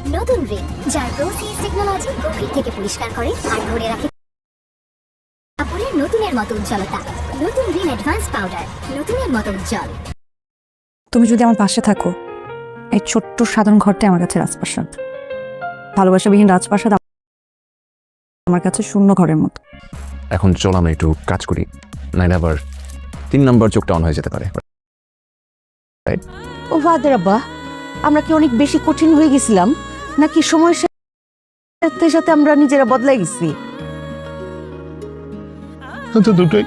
নতুন রিন, যার প্রোসিস টেকনোলজি গভীর থেকে পরিষ্কার করে আর ধরে রাখে কাপড়ের নতুনের মতো উজ্জ্বলতা। নতুন রিন অ্যাডভান্স পাউডার, নতুনের মতো উজ্জ্বল। তুমি যদি আমার পাশে থাকো, এই ছোট্ট সাধারণ ঘরটাই আমার কাছে রাজপ্রাসাদ। ভালোবাসাবিহীন রাজপ্রাসাদ আমার কাছে শূন্য ঘরের মতো। এখন চল আমরা একটু কাজ করি, নাইলে আবার 3 নম্বর চোখটা অন হয়ে যেতে পারে। ও ফাদার আব্বা, আমরা কি অনেক বেশি কঠিন হয়ে গেছিলাম, নাকি সময়ের সাথে সাথে আমরা নিজেরা বদলাই গেছি? দুটোই।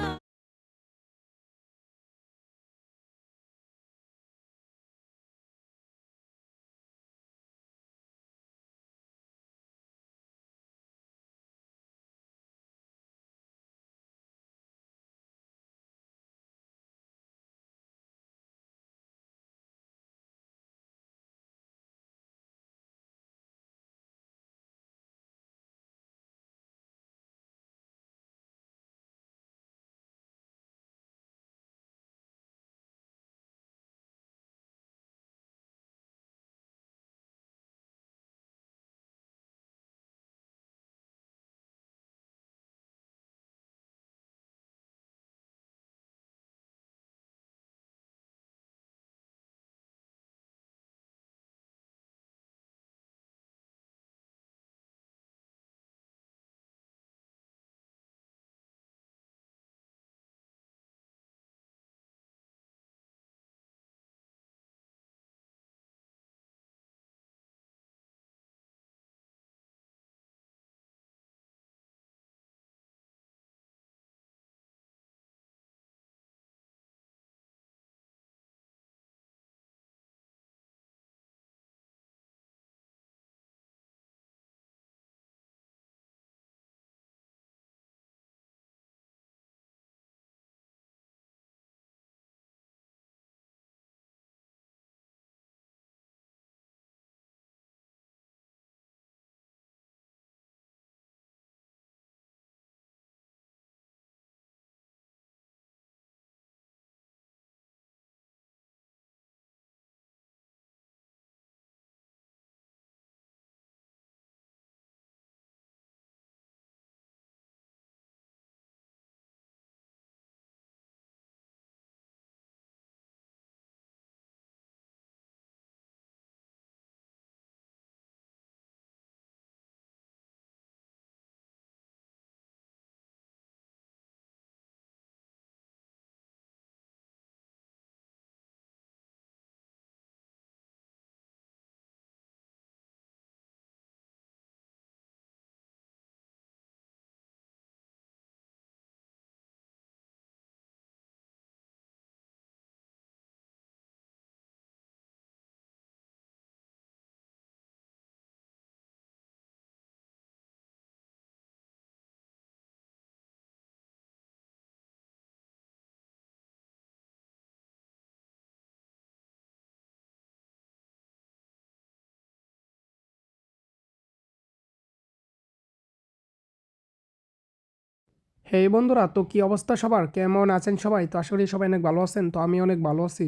হেই বন্ধুরা, তো কি অবস্থা সবার? কেমন আছেন সবাই? তো আশা করি সবাই অনেক ভালো আছেন। তো আমি অনেক ভালো আছি।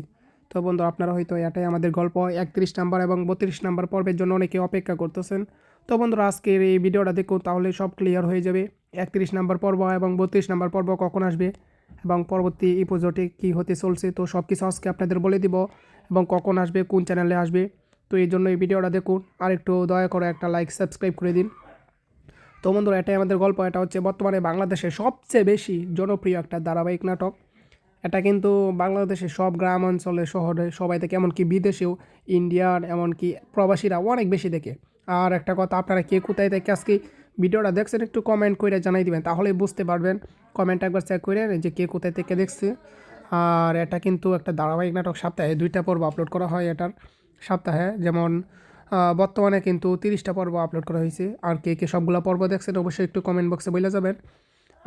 তো বন্ধুরা, আপনারা হয়তো এটাই আমাদের গল্প 31 নাম্বার এবং 32 নাম্বার পর্বের জন্য অনেকে অপেক্ষা করতেছেন। তো বন্ধুরা, আজকের এই ভিডিওটা দেখুন, তাহলে সব ক্লিয়ার হয়ে যাবে। 31 নাম্বার পর্ব এবং 32 নাম্বার পর্ব কখন আসবে এবং পরবর্তী এপিসোডে কী হতে চলছে, তো সব কিছু আজকে আপনাদের বলে দিব এবং কখন আসবে, কোন চ্যানেলে আসবে। তো এই জন্য এই ভিডিওটা দেখুন, আর একটু দয়া করে একটা লাইক সাবস্ক্রাইব করে দিন। তো বন্ধুরা, এটাই আমাদের গল্প। এটা হচ্ছে বর্তমানে বাংলাদেশের সবচেয়ে বেশি জনপ্রিয় একটা ধারাবাহিক নাটক। এটা কিন্তু বাংলাদেশের সব গ্রাম অঞ্চলে, শহরে সবাই দেখে, এমনকি বিদেশেও, ইন্ডিয়ান, এমনকি প্রবাসীরা অনেক বেশি দেখে। আর একটা কথা, আপনারা কে কোথায় থেকে আজকে ভিডিওটা দেখছেন একটু কমেন্ট করে জানাই দিবেন, তাহলেই বুঝতে পারবেন। কমেন্ট একবার চেক করে যে কে কোথায় থেকে দেখছে। আর এটা কিন্তু একটা ধারাবাহিক নাটক, সপ্তাহে 2টা পর্ব আপলোড করা হয় এটার। সপ্তাহে যেমন বর্তমানে কিন্তু 30টা পর্ব আপলোড করা হয়েছে। আর কে কে সবগুলো পর্ব দেখছেন অবশ্যই একটু কমেন্ট বক্সে বলে যাবেন।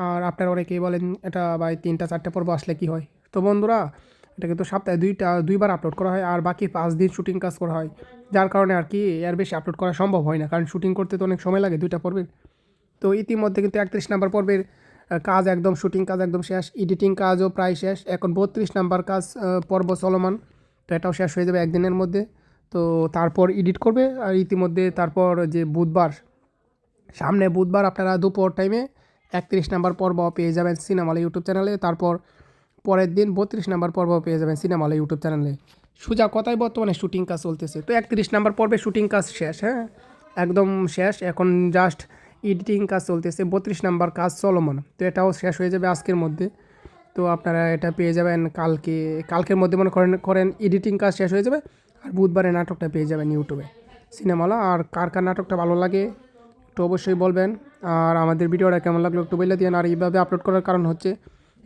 আর আপনারা অনেকেই বলেন এটা ভাই 3টা 4টা পর্ব আসলে কি হয়। তো বন্ধুরা, এটা কিন্তু সপ্তাহে 2বার আপলোড করা হয়, আর বাকি 5 দিন শুটিং কাজ করা হয়। যার কারণে আর কি এর বেশি আপলোড করা সম্ভব হয় না, কারণ শুটিং করতে তো অনেক সময় লাগে 2টা পর্বের। তো ইতিমধ্যে কিন্তু 31 নাম্বার পর্বের কাজ একদম, শুটিং কাজ একদম শেষ, এডিটিং কাজও প্রায় শেষ। এখন 32 নাম্বার কাজ পর্ব চলমান। তো এটাও শেষ হয়ে যাবে একদিনের মধ্যে। তো তারপর এডিট করবে আর ইতিমধ্যে তারপর যে সামনে বুধবার আপনারা দুপুর টাইমে 31 নাম্বার পর্ব পেয়ে যাবেন সিনেমালা ইউটিউব চ্যানেলে। তারপর পরের দিন 32 নাম্বার পর্ব পেয়ে যাবেন সিনেমালা ইউটিউব চ্যানেলে। সোজা কথায় বর্তমানে শুটিং কাজ চলতেছে। তো 31 নাম্বার পর্বে শুটিং কাজ শেষ, হ্যাঁ একদম শেষ। এখন জাস্ট এডিটিং কাজ চলতেছে। 32 নাম্বার কাজ চলমান, তো এটাও শেষ হয়ে যাবে আজকের মধ্যে। তো আপনারা এটা পেয়ে যাবেন কালকের মধ্যে মনে করেন এডিটিং কাজ শেষ হয়ে যাবে। আর বুধবারে নাটকটা পেয়ে যাবেন ইউটিউবে সিনেমালা। আর কার কার নাটকটা ভালো লাগে একটু অবশ্যই বলবেন। আর আমাদের ভিডিওটা কেমন লাগলো একটু বলে দিন। আর এইভাবে আপলোড করার কারণ হচ্ছে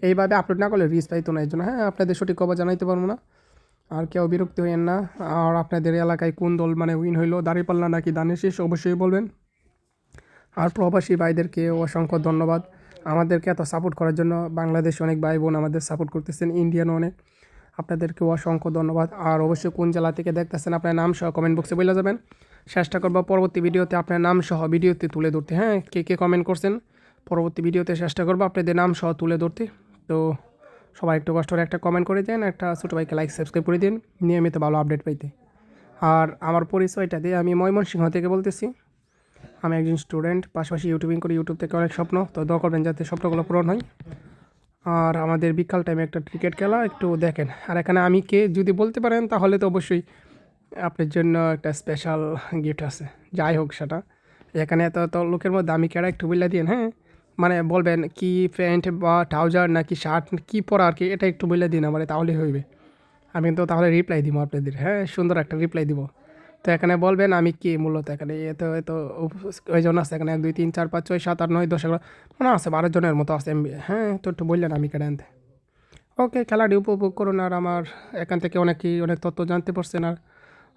এইভাবে আপলোড না করলে রিচ পাইতো না, এই জন্য। হ্যাঁ আপনাদের সঠিক খবর জানাইতে পারবো না, আর কেউ বিরক্তি হইয়েন না। আর আপনাদের এলাকায় কোন দল উইন হইলো, দাঁড়িপাল্লা নাকি দানের শেষ, অবশ্যই বলবেন। আর প্রবাসী ভাইদেরকে অসংখ্য ধন্যবাদ আমাদেরকে এত সাপোর্ট করার জন্য। বাংলাদেশে অনেক ভাই বোন আমাদের সাপোর্ট করতেছেন, ইন্ডিয়ানও অনেক, আপনাদেরকেও অসংখ্য ধন্যবাদ। আর অবশ্যই কোন জেলা থেকে দেখতেছেন আপনার নাম সহ কমেন্ট বক্সে বলে যাবেন। চেষ্টা করবো পরবর্তী ভিডিওতে আপনার নাম সহ ভিডিওতে তুলে ধরতে। হ্যাঁ কে কে কমেন্ট করছেন পরবর্তী ভিডিওতে চেষ্টা করবো আপনাদের নাম সহ তুলে ধরতে। তো সবাই একটু কষ্ট করে একটা কমেন্ট করে দেন, একটা ছোটো ভাইকে লাইক সাবস্ক্রাইব করে দিন নিয়মিত ভালো আপডেট পাইতে। আর আমার পরিচয়টা দিয়ে আমি ময়মনসিংহ থেকে বলতেছি। আমি একজন স্টুডেন্ট, পাশাপাশি ইউটিউবিং করি। ইউটিউব থেকে অনেক স্বপ্ন, তো দোয়া করবেন যাতে স্বপ্নগুলো পূরণ হয়। আর আমাদের বিকাল টাইমে একটা ক্রিকেট খেলা একটু দেখেন। আর এখানে আমি কে যদি বলতে পারেন তাহলে তো অবশ্যই আপনার জন্য একটা স্পেশাল গিফট আছে। যাই হোক সেটা এখানে এত লোকের মধ্যে আমি কেডা একটু বলে দিন। হ্যাঁ মানে বলবেন কি প্যান্ট বা ট্রাউজার নাকি শার্ট কী পরা আর কি, এটা একটু বলে দিন আমার, তাহলে হইবে। আমি তো তাহলে রিপ্লাই দিব আপনাদের, হ্যাঁ সুন্দর একটা রিপ্লাই দিব। তো এখানে বলবেন আমি কি মূলত এখানে এত কয়জন আছে এখানে, 1 2 3 4 5 6 7 8 9 10 11 মনে আছে 12 জনের মতো আছে। হ্যাঁ তো একটু বললেন আমি কেটে আনতে। ওকে খেলাটি উপভোগ করুন। আর আমার এখান থেকে অনেক তথ্য জানতে পারছেন। আর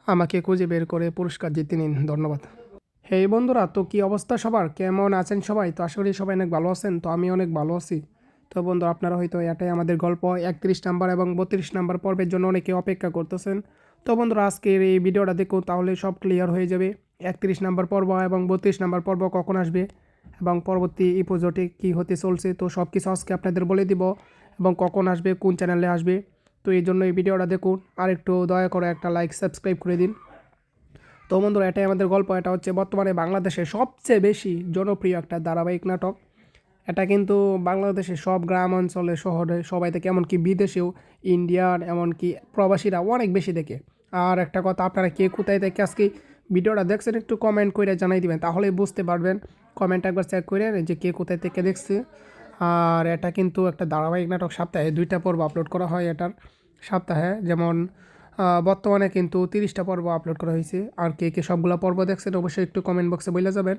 আমাকে খুঁজে বের করে পুরস্কার জিতে নিন, ধন্যবাদ। হেই বন্ধুরা, তো কী অবস্থা সবার, কেমন আছেন সবাই? তো আশা করি সবাই অনেক ভালো আছেন, তো আমি অনেক ভালো আছি। তো বন্ধু আপনারা হয়তো এটাই আমাদের গল্প 31 নাম্বার এবং 32 নাম্বার পর্বের জন্য অনেকে অপেক্ষা করতেছেন। তো বন্ধুরা আজকের এই ভিডিওটা দেখুন, তাহলে সব ক্লিয়ার হয়ে যাবে। 31 নাম্বার পর্ব এবং 32 নাম্বার পর্ব কখন আসবে এবং পরবর্তী এপিসোডে কী হতে চলছে, তো সব কিছু আজকে আপনাদের বলে দিব এবং কখন আসবে, কোন চ্যানেলে আসবে। তো এই জন্য এই ভিডিওটা দেখুন। আর একটু দয়া করে একটা লাইক সাবস্ক্রাইব করে দিন। তো বন্ধুরা এটাই আমাদের গল্প। এটা হচ্ছে বর্তমানে বাংলাদেশের সবচেয়ে বেশি জনপ্রিয় একটা ধারাবাহিক নাটক। এটা কিন্তু বাংলাদেশের সব গ্রাম অঞ্চলে, শহরে সবাই থেকে, এমনকি বিদেশেও, ইন্ডিয়ান এমনকি প্রবাসীরা অনেক বেশি দেখে। আর একটা কথা, আপনারা কে কোথায় থেকে আজকে ভিডিওটা দেখছেন একটু কমেন্ট করে জানাই দিবেন, তাহলে বুঝতে পারবেন। কমেন্ট একবার চেক করে যে কে কোথায় থেকে দেখছে। আর এটা কিন্তু একটা ধারাবাহিক নাটক, সপ্তাহে 2টা পর্ব আপলোড করা হয় এটার সপ্তাহে। যেমন বর্তমানে কিন্তু 30টা পর্ব আপলোড করা হয়েছে। আর কে কে সবগুলো পর্ব দেখছেন অবশ্যই একটু কমেন্ট বক্সে বলে যাবেন।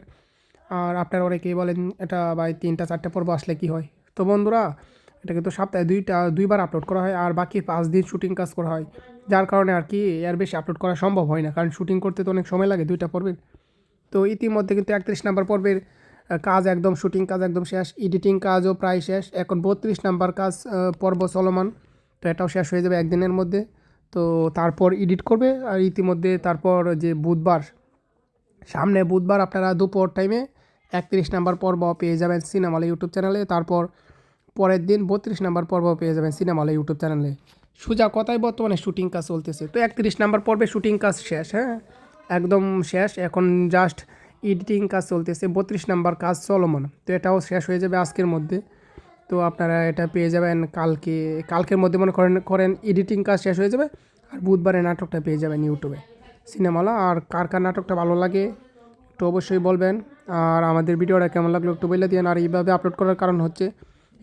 আর আপনারা অনেকেই বলেন এটা ভাই 3টা 4টা পর্ব আসলে কি হয়। তো বন্ধুরা এটা কিন্তু সপ্তাহে 2বার আপলোড করা হয়, আর বাকি 5 দিন শুটিং কাজ করা হয়। যার কারণে আর কি এর বেশি আপলোড করা সম্ভব হয় না, কারণ শুটিং করতে তো অনেক সময় লাগে 2টা পর্বের। তো ইতিমধ্যে কিন্তু 31 নাম্বার পর্বের কাজ একদম, শুটিং কাজ একদম শেষ, এডিটিং কাজও প্রায় শেষ। এখন 32 নাম্বার কাজ পর্ব চলমান, তো এটাও শেষ হয়ে যাবে একদিনের মধ্যে। তো তারপর এডিট করবে। আর ইতিমধ্যে তারপর যে সামনে বুধবার আপনারা দুপুর টাইমে 31 নাম্বার পর্ব পেয়ে যাবেন সিনেমালা ইউটিউব চ্যানেলে। তারপর পরের দিন 32 নাম্বার পর্ব পেয়ে যাবেন সিনেমালা ইউটিউব চ্যানেলে। সোজা কথায় বর্তমানে শুটিং কাজ চলতেছে। তো 31 নাম্বার পর্বে শুটিং কাজ শেষ, হ্যাঁ একদম শেষ। এখন জাস্ট এডিটিং কাজ চলতেছে। 32 নাম্বার কাজ চলমান, তো এটাও শেষ হয়ে যাবে আজকের মধ্যে। তো আপনারা এটা পেয়ে যাবেন কালকের মধ্যে করেন এডিটিং কাজ শেষ হয়ে যাবে। আর বুধবারে নাটকটা পেয়ে যাবেন ইউটিউবে সিনেমালা। আর কার কার নাটকটা ভালো লাগে একটু অবশ্যই বলবেন। আর আমাদের ভিডিওটা কেমন লাগলো একটু বলে দিন। আর এইভাবে আপলোড করার কারণ হচ্ছে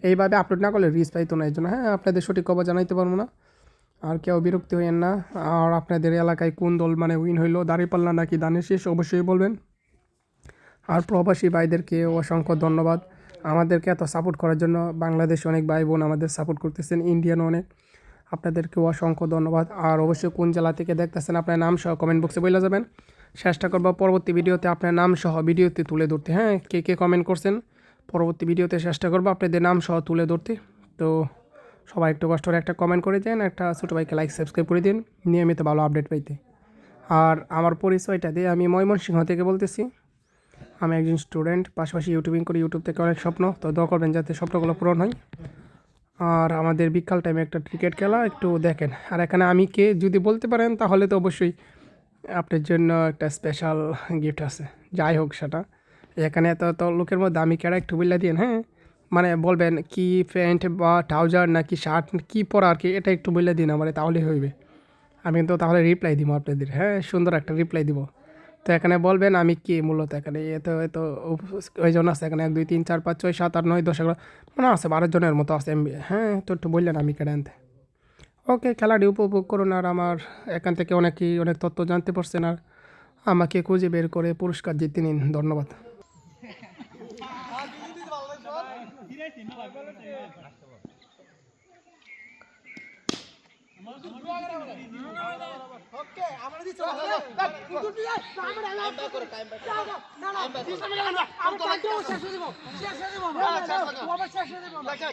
এইভাবে আপলোড না করলে রিচ পাইতো না, এই জন্য। হ্যাঁ আপনাদের সঠিক খবর জানাইতে পারবো না, আর কেউ বিরক্তি হইয়েন না। আর আপনাদের এলাকায় কোন দল উইন হইলো, দাঁড়িপাল্লা নাকি দানের শেষ, অবশ্যই বলবেন। আর প্রবাসী ভাইদেরকে অসংখ্য ধন্যবাদ আমাদেরকে এত সাপোর্ট করার জন্য। বাংলাদেশে অনেক ভাই বোন আমাদের সাপোর্ট করতেছেন, ইন্ডিয়ানও অনেক, আপনাদেরকেও অসংখ্য ধন্যবাদ। আর অবশ্যই কোন জেলা থেকে দেখতেছেন আপনার নাম সহ কমেন্ট বক্সে বলে যাবেন। চেষ্টা করবো পরবর্তী ভিডিওতে আপনার নাম সহ ভিডিওতে তুলে ধরতে। হ্যাঁ কে কে কমেন্ট করছেন পরবর্তী ভিডিওতে চেষ্টা করবো আপনাদের নাম সহ তুলে ধরতে। তো সবাই একটু কষ্ট করে একটা কমেন্ট করে দেন, একটা ছোটো ভাইকে লাইক সাবস্ক্রাইব করে দিন নিয়মিত ভালো আপডেট পাইতে। আর আমার পরিচয়টা দিয়ে আমি ময়মনসিংহ থেকে বলতেছি। আমি একজন স্টুডেন্ট, পাশাপাশি ইউটিউবিং করি। ইউটিউব থেকে অনেক স্বপ্ন, তো দোয়া করবেন যাতে স্বপ্নগুলো পূরণ হয়। আর আমাদের বিকাল টাইমে একটা ক্রিকেট খেলা একটু দেখেন। আর এখানে আমি কে যদি বলতে পারেন তাহলে তো অবশ্যই আপনার জন্য একটা স্পেশাল গিফট আছে। যাই হোক সেটা এখানে এত এত লোকের মধ্যে আমি কেডা একটু বইলা দিন, হ্যাঁ? মানে বলবেন কি প্যান্ট বা ট্রাউজার নাকি শার্ট কি পরা আর কি, এটা একটু বইলা দিন আমারে, তাহলেই হইবে। আমি কিন্তু তাহলে রিপ্লাই দিব আপনাদের, হ্যাঁ? সুন্দর একটা রিপ্লাই দিব। তো এখানে বলবেন আমি কি মূলত এখানে এত এত কয়জন আছে এখানে, 1 2 3 4 5 6 7 8 9 10 11 মানে আছে 12 জনের মতো আছে, হ্যাঁ? তো একটু বললেন আমি কেডা আনতে। ওকে, খেলাটি উপভোগ করুন। আর আমার এখান থেকে অনেক তথ্য জানতে পারছেন, আর আমাকে খুঁজে বের করে পুরস্কার জিতে নিন। ধন্যবাদ।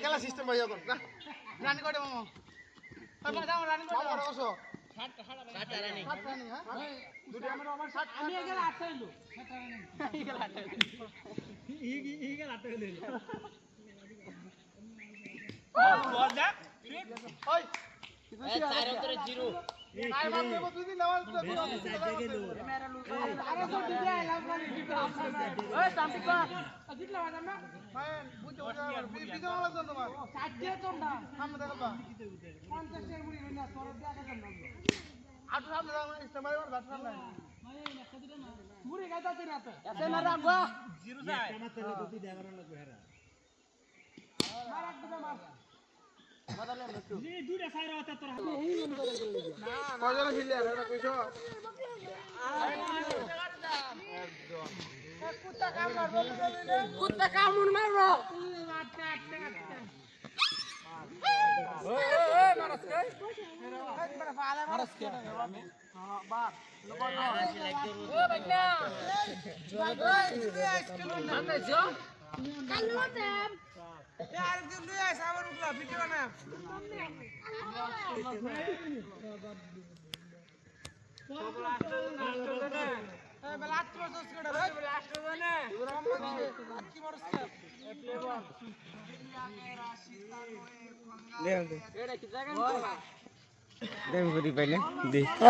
খেলা সিস্টেম ভাই এখন রানি করে মামা রানি করে আমি এখানে 8 হইলো কুত্তা কামড় মারবো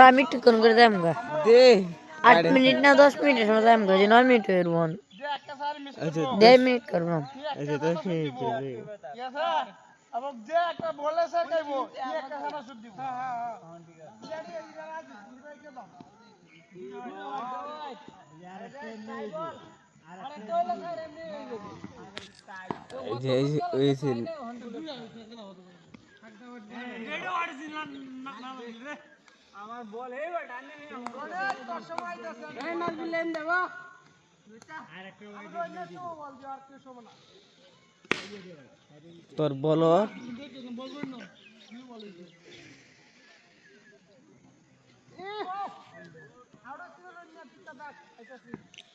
আমি একটু কোন করে যাম গা দে 8 মিনিট না 10 মিনিটের সময় যাম গা যে 9 মিনিট হয়ে রুন 10 মিনিট করব আচ্ছা 10 মিনিট হবে अब जे একটা বলে স্যার কইবো একটা খানা সুদ দিব হ্যাঁ ঠিক আছে আমার বল এই বেটা তোর সময় আছে এই না দিলেন দেব আরেকটা বল দিও আর কি সময় না তোর বলো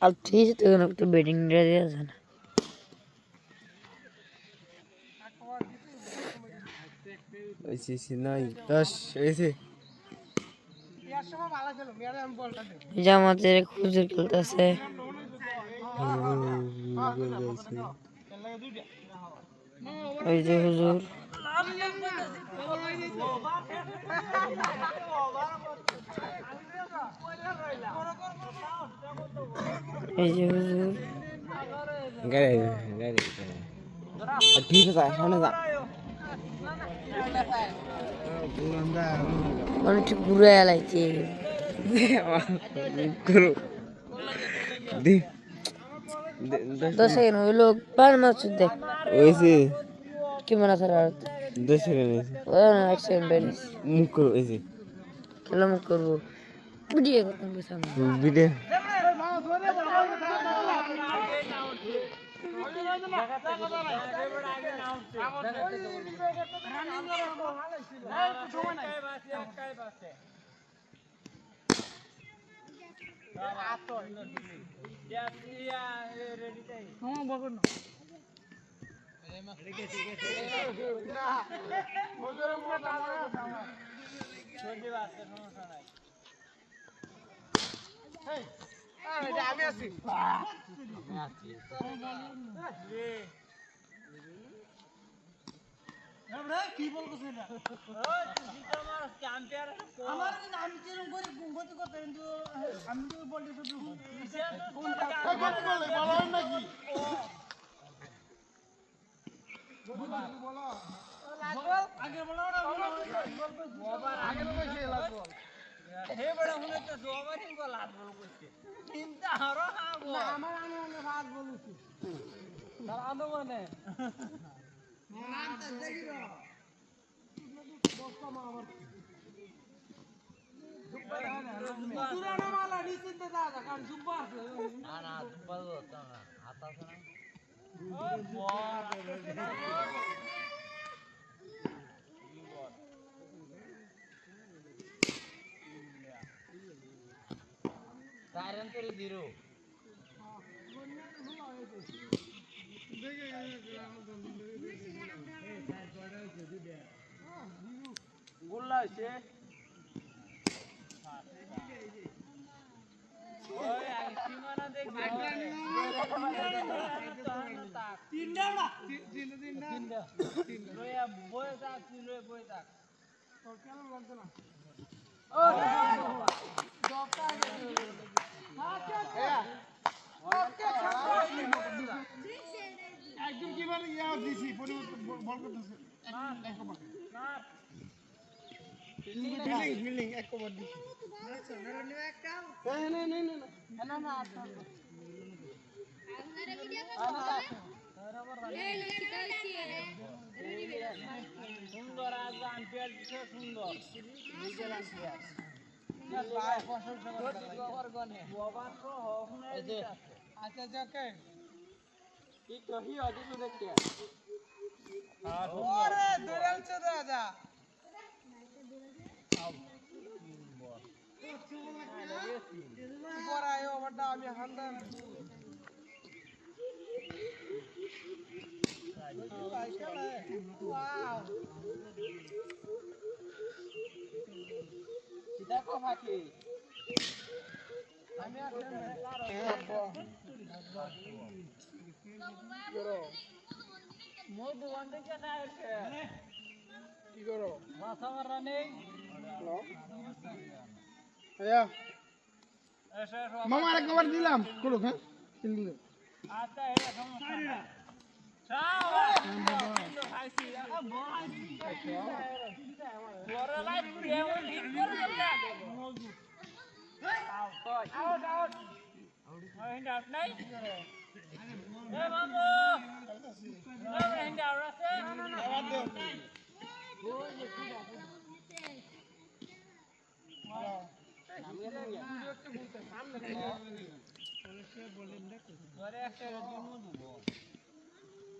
আর ঠিক আছে তো একটু বেটিং দিয়ে আছে না ওইসি নাই 10 এসে ইয়ার সময় ভালো ছিল মেরে আমি বলটা দে জামাতের খুঁজে খেলতেছে এই যে হুজুর এই যে হুজুর গাড়ি গাড়ি ঠিক আছে সামনে যা মানে ঠিক ঘুরে এলাইছে করো দে 10 সেকেন্ড হইলো পার মাছ দেখ ওইসে কি মনে করে আর 10 সেকেন্ড ও এক সেকেন্ড বেরিস মুখ করো ওইসে কেলাম করব ভিডিও করতে সামনে ভিডিও আমি আছি কি বলছিস এটা আমার কিন্তু আমি যেরকম করে গতি করতে কিন্তু আমি তো বলতে শুধু আগে বলো আগে হে বড় হুনে তো জোবারিন গো লাত বল করতে চিন্তা হরো হাগো আমার আমি ভাত বলছি তার আদো মানে মানতে দেখি রে বস্তা মা আমার পুরানো মালা নিচে দাদা কারণ জুব্বা আছে না না জুব্বা তো না হাত আছে না সাইরেন করে দিরো গোল্লা হইছে ওই সীমানা দেখি তিনটা না তিনটা লয়া বয় থাক তুই লয় বয় থাক তোর কেন লাগছে না ও দপটা একদম কি মানে ইয়া দিছি পরিবর্তন বল করতেছে ফিল্ডিং এক কভার দিছি আচ্ছা মেরা নিও একটা না না না না না আচ্ছা আপনারা ভিডিও করতে সুন্দর আজ আম্পায়ার দিছে সুন্দর লিগেল আম্পায়ার লাইভ ফসল খবর গনে বাবা তো হখনে আচ্ছা যাকে কি কহি আদি তো দেখতে আরে দৌড়াল চলে আজা বড় আয়ো বড় আমি হান্দার ওয়াও দেখো ফাঁকি আমি মই দোকান থেকে আসছে কি করো মাথা মারা নেই মামা আরেক কভার দিলাম করো হ্যাঁ ফিল্ডিং আচ্ছা এটা সমস্যা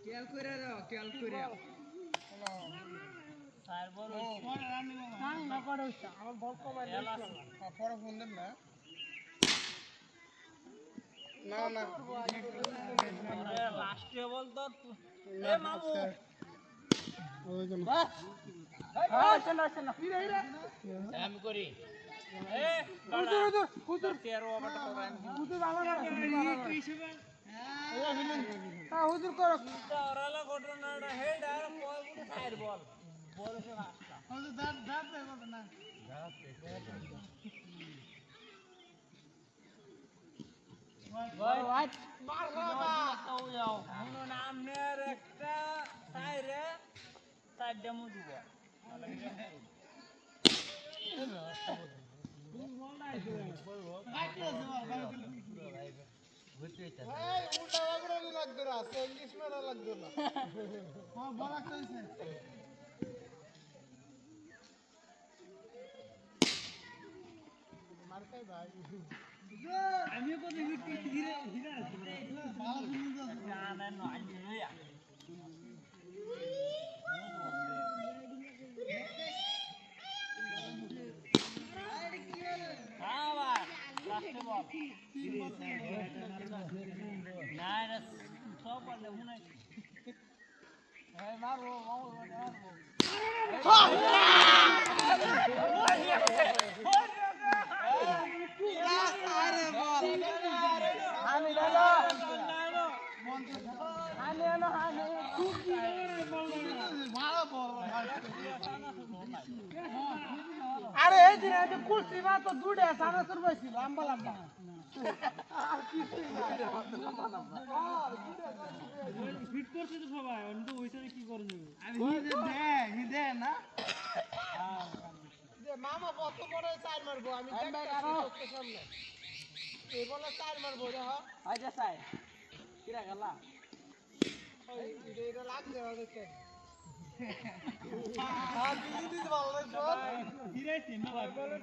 খেয়াল করে রাও খেয়াল করে স্যার বল কাম না করো আমার বল কমাই দাও পরে ফোন দেন না না না লাস্টে বল তো এ মামু ওই জন্য হ্যাঁ চলো চলো আমি করি এ হুজুর হুজুর তেরো বাটা করেন হুজুর আমার হ্যাঁ হুজুর করো ওরালা ঘটনাটা হেড আর কয়গুলো সাইড বল বলছে রাস্তা হুজুর দাঁত দাঁত দেব না দাঁত ভাই ভাই মারবা তো যাও মনে নাম নের একটা সাইরে সাইড ডেমো দিব আমিও কত ধীরে ধীরে ভালো বল আরে এই দিন এই কুলসি বা তো দুড়ে সানাসুর বসছিল লম্বা লম্বা আর কি ফিট করতে তো সবাই অন্য ওইখানে কি করে নেবে আমি হিদে না যে মামা কত বড় চার মারবো আমি দেখতে সামনে এই বলে চার মারবো রে হ্যাঁ আইজা চাই কিরা গেলা ওই এটা লাগবে ওদেরকে আর দিদি ভালো লাগছো দিরাইছি না ভাই বলে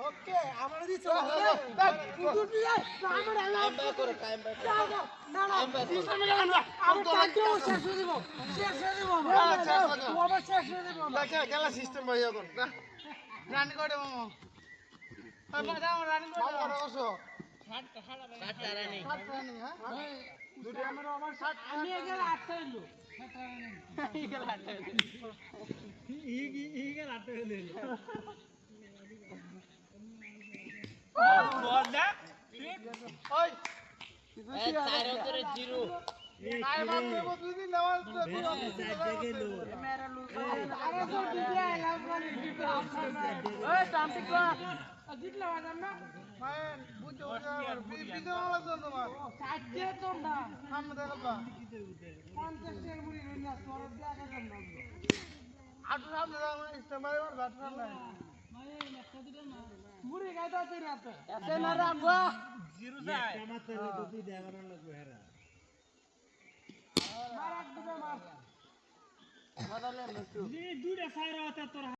ওকে আমার দিছো কিন্তু তুই আমার এলাও করে টাইম ব্যাক না না সিস্টেম না আমি কাটিও শেষ করে দেব শেষ করে দেব আচ্ছা ও আবার শেষ করে দেব দেখে গেলা সিস্টেম ভাই এখন না রান করে মামা আর বাজাও রান করে মামা বসো 60 রানি হ্যাঁ দুটো আমার ওভার 60 আমি গেল 8 হইলো 7 রানি ই গেল 8 হইলো ই গেল 8 হইলো বল না ওই এ চার করে জিরো আই বাপ দেব দুই দিন নামাজ তো মেরা লু আরে তো দিদি আইলাম করে ওই টামটিক জিতলা বাজার না ভাই বুঝো বিপিতে वाला তো তোমার সাজ্জে তো না সামনে দেখো 50 এর মুড়ি রইনা তোর দেখা যান না আটু সামনে দাও ইস্তেমাল আর বাট না মুড়ি গাইতা তুই রাতে এসে না রাখবা জিরো যায় আমার তো দুই দেওয়ার লাগবে হেরা মার এক দিবে মার বদলে লুটু জি দুইটা সাইরা হতে তোর